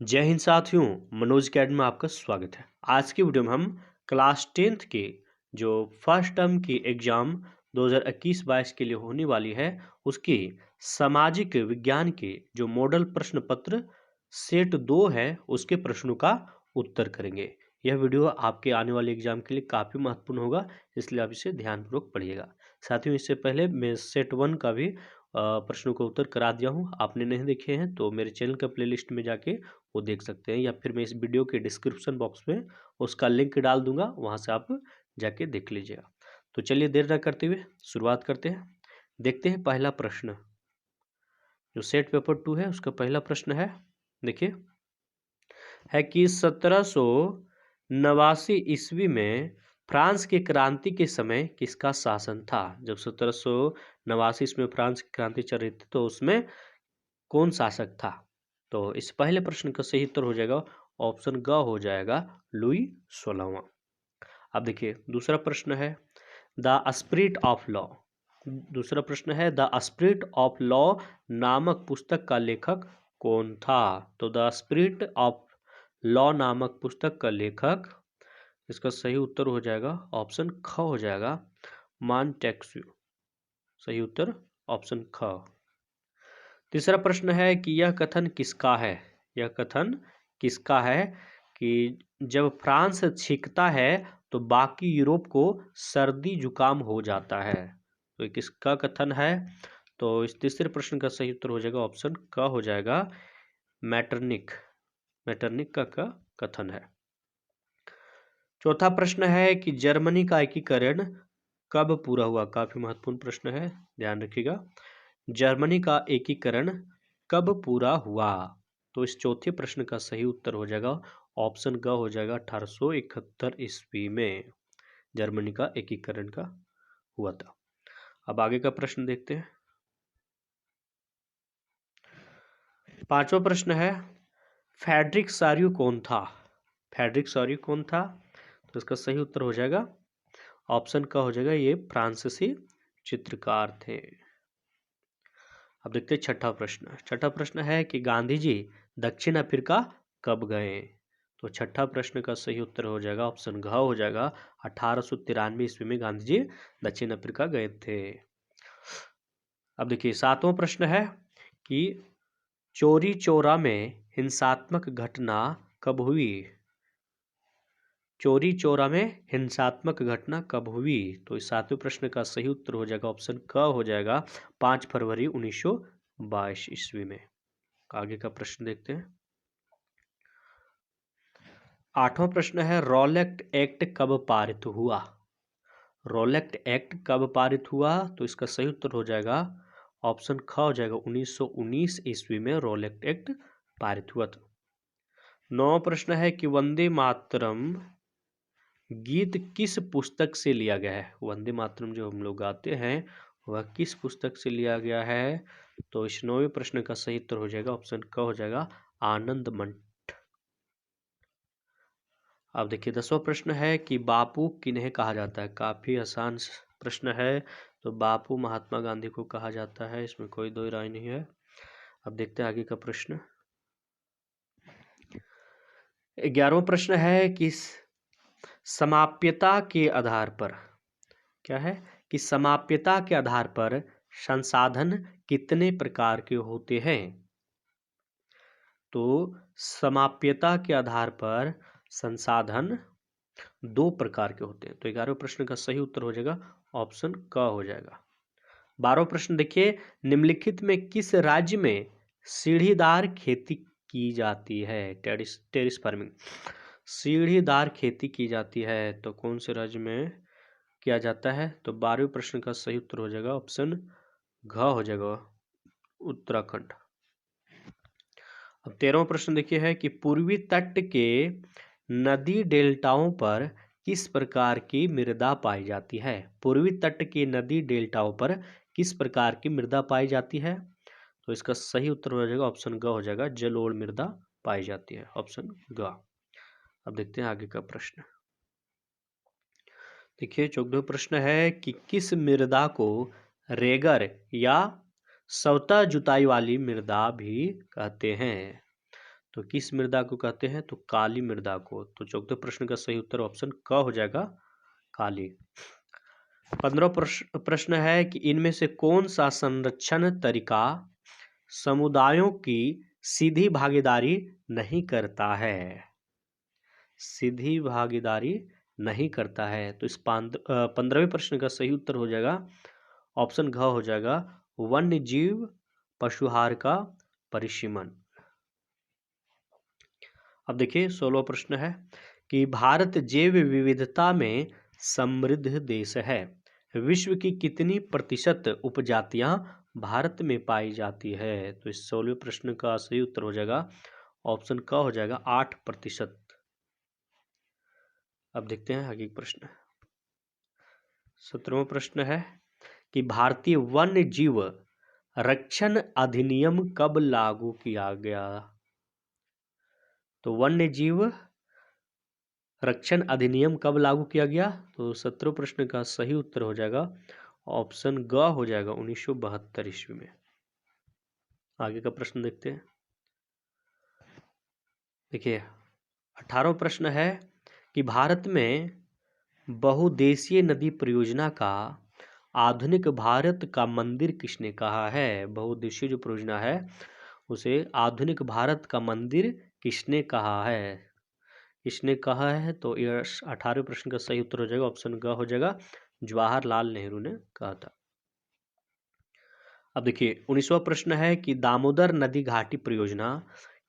जय हिंद साथियों, मनोज अकेडमी में आपका स्वागत है। आज की वीडियो में हम क्लास 10th के जो फर्स्ट टर्म की एग्जाम 2021-22 के लिए होने वाली है, उसकी सामाजिक विज्ञान के जो मॉडल प्रश्न पत्र सेट 2 है, उसके प्रश्नों का उत्तर करेंगे। यह वीडियो आपके आने वाले एग्जाम के लिए काफ़ी महत्वपूर्ण होगा, इसलिए आप इसे ध्यानपूर्वक पढ़िएगा। साथियों, इससे पहले मैं सेट 1 का भी प्रश्नों का उत्तर करा दिया हूँ। आपने नहीं देखे हैं तो मेरे चैनल का प्लेलिस्ट में जाके वो देख सकते हैं, या फिर मैं इस वीडियो के डिस्क्रिप्शन बॉक्स में उसका लिंक डाल दूंगा, वहां से आप जाके देख लीजिएगा। तो चलिए देर न करते हुए शुरुआत करते हैं। देखते हैं पहला प्रश्न, जो सेट पेपर 2 है उसका पहला प्रश्न है। देखिए, है कि 1789 ईस्वी में फ्रांस की क्रांति के समय किसका शासन था? जब 1789 ईस्वी में फ्रांस की क्रांति चल रही थी तो उसमें कौन शासक था? तो इस पहले प्रश्न का सही उत्तर हो जाएगा ऑप्शन ग हो जाएगा लुई 16वां। अब देखिए दूसरा प्रश्न है द स्पिरिट ऑफ लॉ। दूसरा प्रश्न है द स्पिरिट ऑफ लॉ नामक पुस्तक का लेखक कौन था? तो द स्पिरिट ऑफ लॉ नामक पुस्तक का लेखक, इसका सही उत्तर हो जाएगा ऑप्शन ख हो जाएगा मॉन्टेस्क्यू। सही उत्तर ऑप्शन ख। तीसरा प्रश्न है कि यह कथन किसका है? यह कथन किसका है कि जब फ्रांस छींकता है तो बाकी यूरोप को सर्दी जुकाम हो जाता है? तो ये किसका कथन है? तो इस तीसरे प्रश्न का सही उत्तर हो जाएगा ऑप्शन क हो जाएगा मैटरनिक। मैटरनिक का कथन है। चौथा प्रश्न है कि जर्मनी का एकीकरण कब पूरा हुआ? काफी महत्वपूर्ण प्रश्न है, ध्यान रखिएगा। जर्मनी का एकीकरण कब पूरा हुआ? तो इस चौथे प्रश्न का सही उत्तर हो जाएगा ऑप्शन ग हो जाएगा 1871 ईस्वी में जर्मनी का एकीकरण का हुआ था। अब आगे का प्रश्न देखते हैं। पांचवा प्रश्न है फ्रेडरिक सारियो कौन था? फ्रेडरिक सारियो कौन था? तो इसका सही उत्तर हो जाएगा ऑप्शन का हो जाएगा ये फ्रांसीसी चित्रकार थे। अब देखते हैं छठा प्रश्न। छठा प्रश्न है कि गांधी जी दक्षिण अफ्रीका कब गए? तो छठा प्रश्न का सही उत्तर हो जाएगा ऑप्शन घ हो जाएगा 1893 ईस्वी में गांधी जी दक्षिण अफ्रीका गए थे। अब देखिए सातवां प्रश्न है कि चोरी चौरा में हिंसात्मक घटना कब हुई? चोरी चौरा में हिंसात्मक घटना कब हुई? तो इस सातवें प्रश्न का सही उत्तर हो जाएगा ऑप्शन क हो जाएगा 5 फरवरी 1922 ईस्वी में। आगे का प्रश्न देखते हैं। आठवां प्रश्न है रॉलेट एक्ट कब पारित हुआ? रॉलेट एक्ट कब पारित हुआ? तो इसका सही उत्तर हो जाएगा ऑप्शन ख हो जाएगा 1919 ईस्वी में रॉलेट एक्ट पारित हुआ था। नौवां प्रश्न है कि वंदे मातरम गीत किस पुस्तक से लिया गया है? वंदे मातरम जो हम लोग गाते हैं वह किस पुस्तक से लिया गया है? तो इस 9वें प्रश्न का सही उत्तर हो जाएगा ऑप्शन क हो जाएगा आनंद मंठ। अब देखिए 10वां प्रश्न है कि बापू किन्हें कहा जाता है? काफी आसान प्रश्न है। तो बापू महात्मा गांधी को कहा जाता है, इसमें कोई दो राय नहीं है। अब देखते हैं आगे का प्रश्न। 11वां प्रश्न है कि समाप्यता के आधार पर, क्या है कि समाप्यता के आधार पर संसाधन कितने प्रकार के होते हैं? तो समाप्यता के आधार पर संसाधन 2 प्रकार के होते हैं। तो 11वें प्रश्न का सही उत्तर हो जाएगा ऑप्शन क हो जाएगा। 12वां प्रश्न देखिए, निम्नलिखित में किस राज्य में सीढ़ीदार खेती की जाती है? टेरिस फार्मिंग, सीढ़ीदार खेती की जाती है, तो कौन से राज्य में किया जाता है? तो 12वें प्रश्न का सही उत्तर हो जाएगा ऑप्शन घ हो जाएगा उत्तराखंड। अब 13वां प्रश्न देखिए है कि पूर्वी तट के नदी डेल्टाओं पर किस प्रकार की मृदा पाई जाती है? पूर्वी तट के नदी डेल्टाओं पर किस प्रकार की मृदा पाई जाती है? तो इसका सही उत्तर हो जाएगा ऑप्शन ग हो जाएगा जलोढ़ मृदा पाई जाती है, ऑप्शन ग। अब देखते हैं आगे का प्रश्न। देखिए 14वां प्रश्न है कि किस मृदा को रेगर या स्वतः जुताई वाली मृदा भी कहते हैं? तो किस मृदा को कहते हैं? तो काली मृदा को। तो 14वें प्रश्न का सही उत्तर ऑप्शन क हो जाएगा, काली। 15वां प्रश्न है कि इनमें से कौन सा संरक्षण तरीका समुदायों की सीधी भागीदारी नहीं करता है? सीधी भागीदारी नहीं करता है। तो इस 15वें प्रश्न का सही उत्तर हो जाएगा ऑप्शन घ हो जाएगा, वन्य जीव पशुहार का परिसीमन। अब देखिए 16वां प्रश्न है कि भारत जैव विविधता में समृद्ध देश है। विश्व की कितनी प्रतिशत उपजातियां भारत में पाई जाती है? तो इस 16वें प्रश्न का सही उत्तर हो जाएगा ऑप्शन क हो जाएगा, 8%। अब देखते हैं आगे प्रश्न। 17वां प्रश्न है कि भारतीय वन्य जीव रक्षण अधिनियम कब लागू किया गया? तो वन्य जीव रक्षण अधिनियम कब लागू किया गया? तो 17वें प्रश्न का सही उत्तर हो जाएगा ऑप्शन ग हो जाएगा, 1972 ईस्वी में। आगे का प्रश्न देखते हैं। देखिए 18वां प्रश्न है कि भारत में बहुउद्देशीय नदी परियोजना का आधुनिक भारत का मंदिर किसने कहा है? बहुउद्देशीय जो परियोजना है उसे आधुनिक भारत का मंदिर किसने कहा है? किसने कहा है? तो ये 18वें प्रश्न का सही उत्तर हो जाएगा ऑप्शन ग हो जाएगा, जवाहरलाल नेहरू ने कहा था। अब देखिए 19वां प्रश्न है कि दामोदर नदी घाटी परियोजना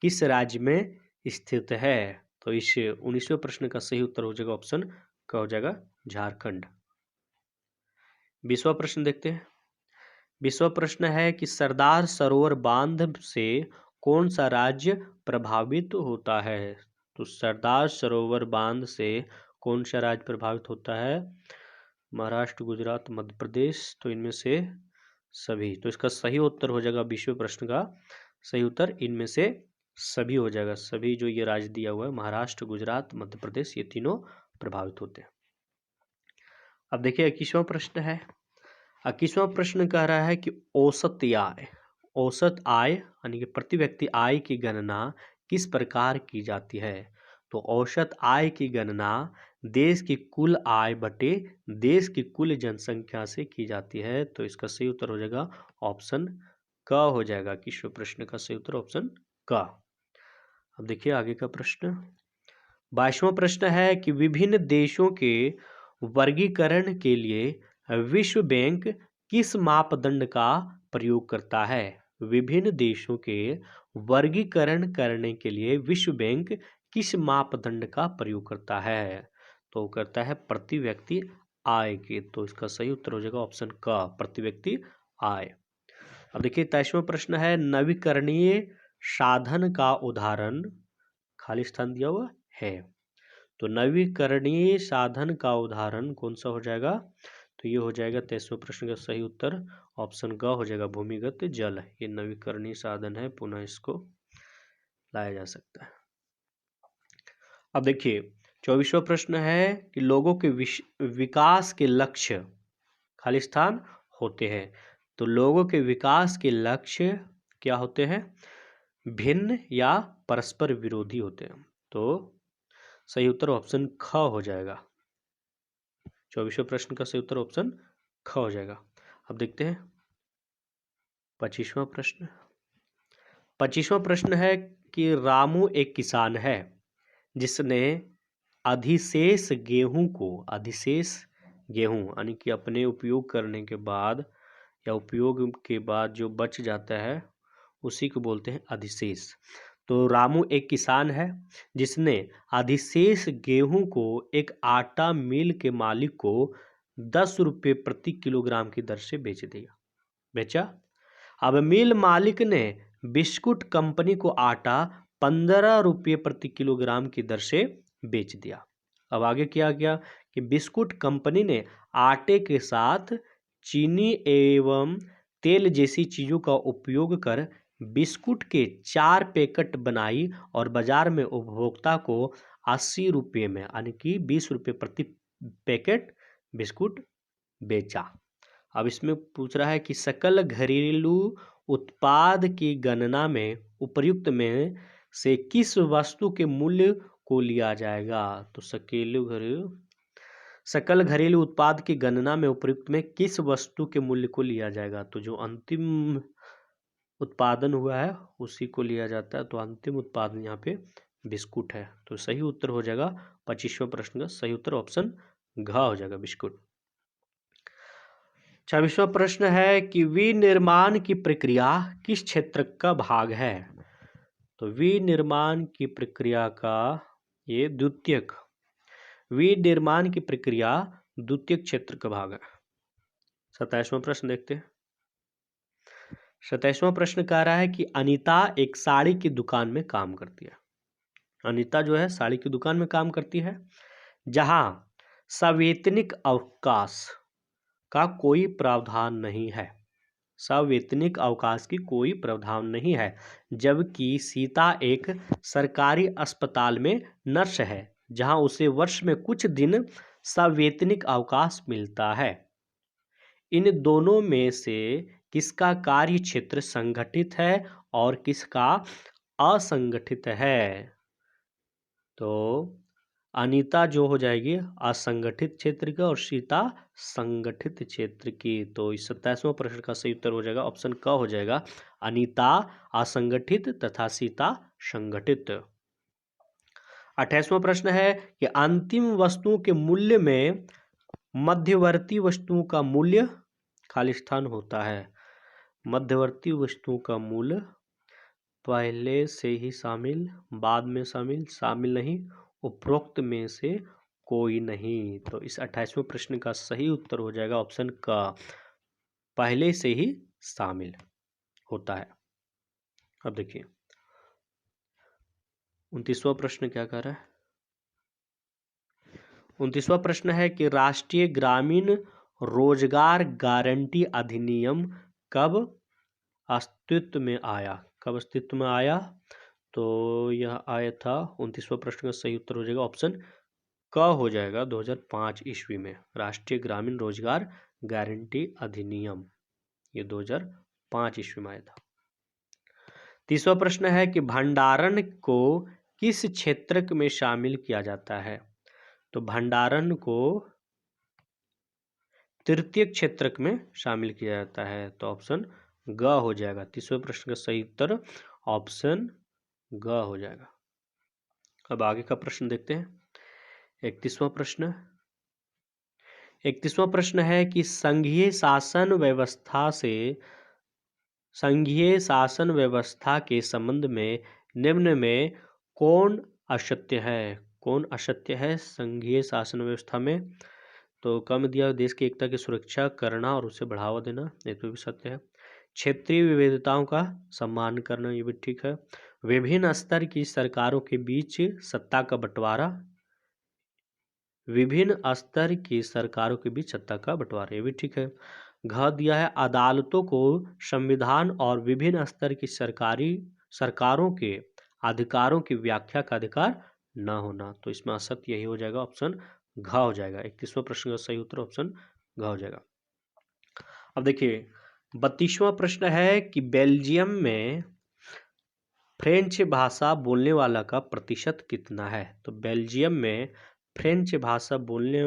किस राज्य में स्थित है? तो इस 19वें प्रश्न का सही उत्तर हो जाएगा ऑप्शन क हो जाएगा, झारखंड। 20वां प्रश्न देखते हैं। 20वां प्रश्न है कि सरदार सरोवर बांध से कौन सा राज्य प्रभावित होता है? तो सरदार सरोवर बांध से कौन सा राज्य प्रभावित होता है? महाराष्ट्र, गुजरात, मध्य प्रदेश। तो इनमें से सभी। तो इसका सही उत्तर हो जाएगा 20वें प्रश्न का सही उत्तर इनमें से सभी हो जाएगा। सभी जो ये राज्य दिया हुआ है महाराष्ट्र, गुजरात, मध्य प्रदेश, ये तीनों प्रभावित होते हैं। अब देखिए 21वां प्रश्न है। 21वां प्रश्न कह रहा है कि औसत आय यानी कि प्रति व्यक्ति आय की गणना किस प्रकार की जाती है? तो औसत आय की गणना देश की कुल आय बटे देश की कुल जनसंख्या से की जाती है। तो इसका सही उत्तर हो जाएगा ऑप्शन क हो जाएगा। 21वें प्रश्न का सही उत्तर ऑप्शन क। अब देखिए आगे का प्रश्न। 22वां प्रश्न है कि विभिन्न देशों के वर्गीकरण के लिए विश्व बैंक किस मापदंड का प्रयोग करता है? विभिन्न देशों के वर्गीकरण करने के लिए विश्व बैंक किस मापदंड का प्रयोग करता है? तो करता है प्रति व्यक्ति आय के। तो इसका सही उत्तर हो जाएगा ऑप्शन क, प्रति व्यक्ति आय। अब देखिए 23वां प्रश्न है नवीकरणीय साधन का उदाहरण, खाली स्थान दिया हुआ है। तो नवीकरणीय साधन का उदाहरण कौन सा हो जाएगा? तो ये हो जाएगा 23वें प्रश्न का सही उत्तर ऑप्शन ग हो जाएगा, भूमिगत जल। ये नवीकरणीय साधन है, पुनः इसको लाया जा सकता है। अब देखिए 24वां प्रश्न है कि लोगों के विकास के लक्ष्य खाली स्थान होते हैं। तो लोगों के विकास के लक्ष्य क्या होते हैं? भिन्न या परस्पर विरोधी होते हैं। तो सही उत्तर ऑप्शन ख हो जाएगा। 24वें प्रश्न का सही उत्तर ऑप्शन ख हो जाएगा। अब देखते हैं 25वां प्रश्न। 25वां प्रश्न है कि रामू एक किसान है जिसने अधिशेष गेहूं यानी कि अपने उपयोग करने के बाद या उपयोग के बाद जो बच जाता है उसी को बोलते हैं अधिशेष। तो रामू एक किसान है जिसने अधिशेष गेहूं को एक आटा मिल के मालिक को 10 रुपये प्रति किलोग्राम की दर से बेचा। अब मिल मालिक ने बिस्कुट कंपनी को आटा 15 रुपये प्रति किलोग्राम की दर से बेच दिया। अब आगे क्या गया कि बिस्कुट कंपनी ने आटे के साथ चीनी एवं तेल जैसी चीजों का उपयोग कर बिस्कुट के 4 पैकेट बनाई और बाजार में उपभोक्ता को 80 रुपये में यानी कि 20 रुपये प्रति पैकेट बिस्कुट बेचा। अब इसमें पूछ रहा है कि सकल घरेलू उत्पाद की गणना में उपर्युक्त में से किस वस्तु के मूल्य को लिया जाएगा? तो सकल घरेलू उत्पाद की गणना में उपयुक्त में किस वस्तु के मूल्य को लिया जाएगा? तो जो अंतिम उत्पादन हुआ है उसी को लिया जाता है। तो अंतिम उत्पादन यहाँ पे बिस्कुट है। तो सही उत्तर हो जाएगा 25वां प्रश्न का सही उत्तर ऑप्शन घ हो जाएगा, बिस्कुट। 26वां प्रश्न है कि विनिर्माण की प्रक्रिया किस क्षेत्र का भाग है? तो विनिर्माण की प्रक्रिया का ये द्वितीयक विनिर्माण की प्रक्रिया द्वितीयक क्षेत्र का भाग है। 27वां प्रश्न देखते हैं। 27वां प्रश्न कह रहा है कि अनीता एक साड़ी की दुकान में काम करती है। अनीता जो है साड़ी की दुकान में काम करती है, जहां सवैतनिक अवकाश का कोई प्रावधान नहीं है। सवैतनिक अवकाश की कोई प्रावधान नहीं है, जबकि सीता एक सरकारी अस्पताल में नर्स है, जहां उसे वर्ष में कुछ दिन सवैतनिक अवकाश मिलता है। इन दोनों में से किसका कार्य क्षेत्र संगठित है और किसका असंगठित है? तो अनीता जो हो जाएगी असंगठित क्षेत्र की और सीता संगठित क्षेत्र की। तो इस 27वां प्रश्न का सही उत्तर हो जाएगा ऑप्शन क हो जाएगा, अनीता असंगठित तथा सीता संगठित। 28वां प्रश्न है कि अंतिम वस्तुओं के मूल्य में मध्यवर्ती वस्तुओं का मूल्य खाली स्थान होता है। मध्यवर्ती वस्तुओं का मूल्य पहले से ही शामिल, बाद में शामिल, शामिल नहीं, उपरोक्त में से कोई नहीं। तो इस 28वें प्रश्न का सही उत्तर हो जाएगा ऑप्शन का, पहले से ही शामिल होता है। अब देखिए 29वां प्रश्न क्या कर रहा है। 29वां प्रश्न है कि राष्ट्रीय ग्रामीण रोजगार गारंटी अधिनियम कब अस्तित्व में आया? कब अस्तित्व में आया? तो यह आया था 29वां प्रश्न का सही उत्तर हो जाएगा ऑप्शन क हो जाएगा 2005 ईस्वी में। राष्ट्रीय ग्रामीण रोजगार गारंटी अधिनियम ये 2005 ईस्वी में आया था। 30वां प्रश्न है कि भंडारण को किस क्षेत्र में शामिल किया जाता है? तो भंडारण को तृतीय क्षेत्र में शामिल किया जाता है। तो ऑप्शन ग हो जाएगा। 30वें प्रश्न का सही उत्तर ऑप्शन ग हो जाएगा। अब आगे का प्रश्न देखते हैं। 31वां प्रश्न 31वां प्रश्न है कि संघीय शासन व्यवस्था के संबंध में निम्न में कौन असत्य है? कौन असत्य है संघीय शासन व्यवस्था में? तो कम दिया देश की एकता की सुरक्षा करना और उसे बढ़ावा देना, ये तो भी सत्य है। क्षेत्रीय विविधताओं का सम्मान करना, ये भी ठीक है। विभिन्न स्तर की सरकारों के बीच सत्ता का बंटवारा, विभिन्न स्तर की सरकारों के बीच सत्ता का बंटवारा, ये भी ठीक है। घ दिया है अदालतों को संविधान और विभिन्न स्तर की सरकारों के अधिकारों की व्याख्या का अधिकार न होना। तो इसमें असत्य यही हो जाएगा, ऑप्शन घ हो जाएगा। 31वां प्रश्न का सही उत्तर ऑप्शन घ हो जाएगा। अब देखिए 32वां प्रश्न है कि बेल्जियम में फ्रेंच भाषा बोलने वाला का प्रतिशत कितना है? तो बेल्जियम में फ्रेंच भाषा बोलने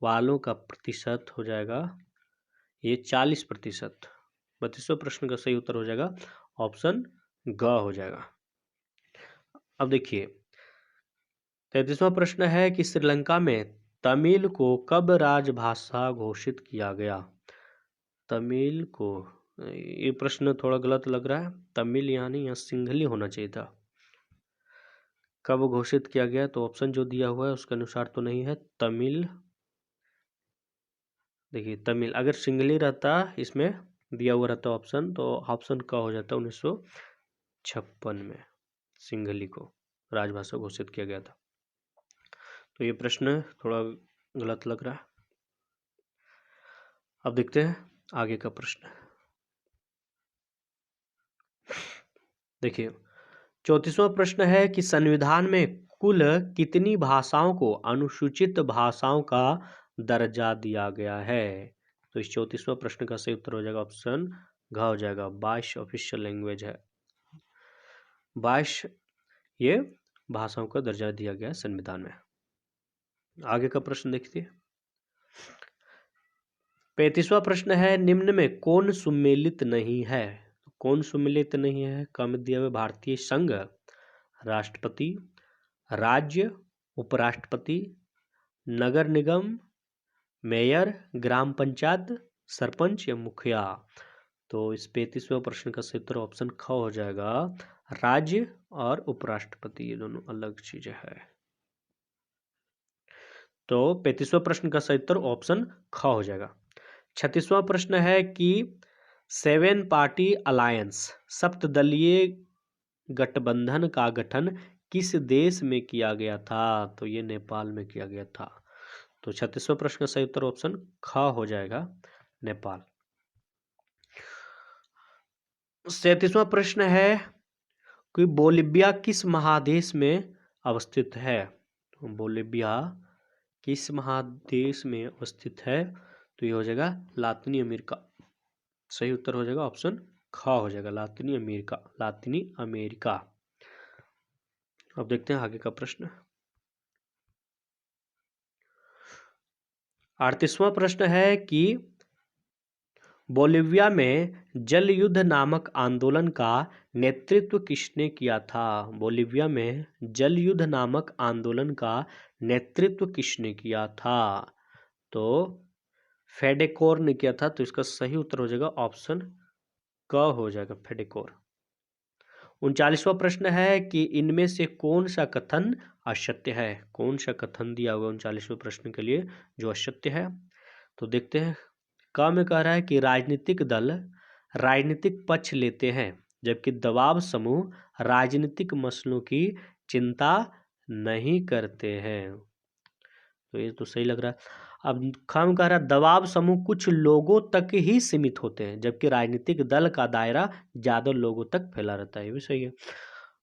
वालों का प्रतिशत हो जाएगा ये 40%। 32वें प्रश्न का सही उत्तर हो जाएगा ऑप्शन ग हो जाएगा। अब देखिए 33वां प्रश्न है कि श्रीलंका में तमिल को कब राजभाषा घोषित किया गया? तमिल को, ये प्रश्न थोड़ा गलत लग रहा है। तमिल यहाँ नहीं, यहाँ सिंघली होना चाहिए था। कब घोषित किया गया? तो ऑप्शन जो दिया हुआ है उसके अनुसार तो नहीं है। तमिल, देखिए तमिल अगर सिंघली रहता, इसमें दिया हुआ रहता ऑप्शन, तो ऑप्शन का हो जाता 1956 में सिंघली को राजभाषा घोषित किया गया था। तो ये प्रश्न थोड़ा गलत लग रहा है। अब देखते हैं आगे का प्रश्न। देखिए 34वां प्रश्न है कि संविधान में कुल कितनी भाषाओं को अनुसूचित भाषाओं का दर्जा दिया गया है? तो इस 34वां प्रश्न का सही उत्तर हो जाएगा ऑप्शन घ हो जाएगा। 22 ऑफिशियल लैंग्वेज है। 22 ये भाषाओं का दर्जा दिया गया संविधान में। आगे का प्रश्न देखिए। 35वां प्रश्न है, निम्न में कौन सुमेलित नहीं है? कौन सुमेलित नहीं है? कम दिया हुआ भारतीय संघ, राष्ट्रपति, राज्य, उपराष्ट्रपति, नगर निगम, मेयर, ग्राम पंचायत, सरपंच या मुखिया। तो इस 35वें प्रश्न का सही उत्तर ऑप्शन ख हो जाएगा। राज्य और उपराष्ट्रपति ये दोनों अलग चीजें है। तो 35वें प्रश्न का सही उत्तर ऑप्शन ख हो जाएगा। 36वां प्रश्न है कि 7 पार्टी अलायंस सप्तदलीय गठबंधन का गठन किस देश में किया गया था? तो ये नेपाल में किया गया था। तो 36वें प्रश्न का सही उत्तर ऑप्शन ख हो जाएगा, नेपाल। 37वां प्रश्न है कि बोलिविया किस महादेश में अवस्थित है? तो बोलिविया किस महादेश में अवस्थित है? तो ये हो जाएगा लातिनी अमेरिका। सही उत्तर हो जाएगा ऑप्शन ख हो जाएगा, लातिनी अमेरिका, लातिनी अमेरिका। अब देखते हैं आगे का प्रश्न। 38वां प्रश्न है कि बोलिविया में जल युद्ध नामक आंदोलन का नेतृत्व किसने किया था? बोलिविया में जल युद्ध नामक आंदोलन का नेतृत्व किसने किया था? तो फेडेकोर ने किया था। तो इसका सही उत्तर हो जाएगा ऑप्शन क हो जाएगा, फेडेकोर। 39वां प्रश्न है कि इनमें से कौन सा कथन असत्य है? कौन सा कथन दिया हुआ 39वें प्रश्न के लिए जो असत्य है? तो देखते हैं। क में कह रहा है कि राजनीतिक दल राजनीतिक पक्ष लेते हैं जबकि दबाव समूह राजनीतिक मसलों की चिंता नहीं करते हैं। तो ये तो सही लग रहा है। अब खाम कह रहा है दबाव समूह कुछ लोगों तक ही सीमित होते हैं जबकि राजनीतिक दल का दायरा ज्यादा लोगों तक फैला रहता है। ये भी सही है।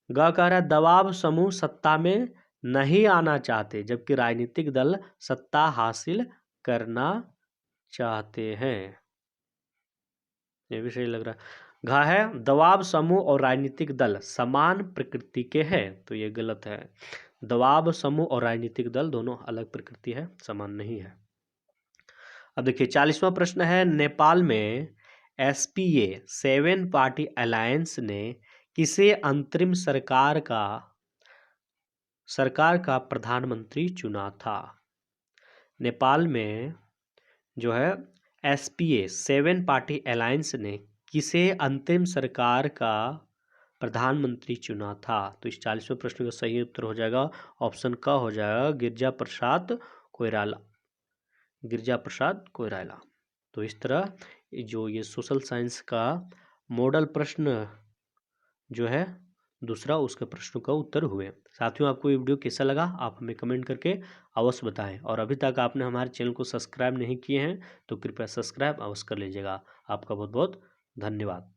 ग कह रहा है दबाव समूह सत्ता में नहीं आना चाहते जबकि राजनीतिक दल सत्ता हासिल करना चाहते हैं। ये भी सही लग रहा है। घा है दबाव समूह और राजनीतिक दल समान प्रकृति के हैं। तो ये गलत है। दबाव समूह और राजनीतिक दल दोनों अलग प्रकृति है, समान नहीं है। अब देखिए 40वां प्रश्न है, नेपाल में SPA 7 पार्टी अलायंस ने किसे अंतरिम सरकार का प्रधानमंत्री चुना था? नेपाल में जो है SPA 7 पार्टी अलायंस ने किसे अंतरिम सरकार का प्रधानमंत्री चुना था? तो इस 40वें प्रश्न का सही उत्तर हो जाएगा ऑप्शन क हो जाएगा, गिरिजा प्रसाद कोइराला, गिरिजा प्रसाद कोइराला। तो इस तरह जो ये सोशल साइंस का मॉडल प्रश्न जो है दूसरा, उसके प्रश्नों का उत्तर हुए। साथियों, आपको ये वीडियो कैसा लगा आप हमें कमेंट करके अवश्य बताएं। और अभी तक आपने हमारे चैनल को सब्सक्राइब नहीं किए हैं तो कृपया सब्सक्राइब अवश्य कर लीजिएगा। आपका बहुत बहुत धन्यवाद।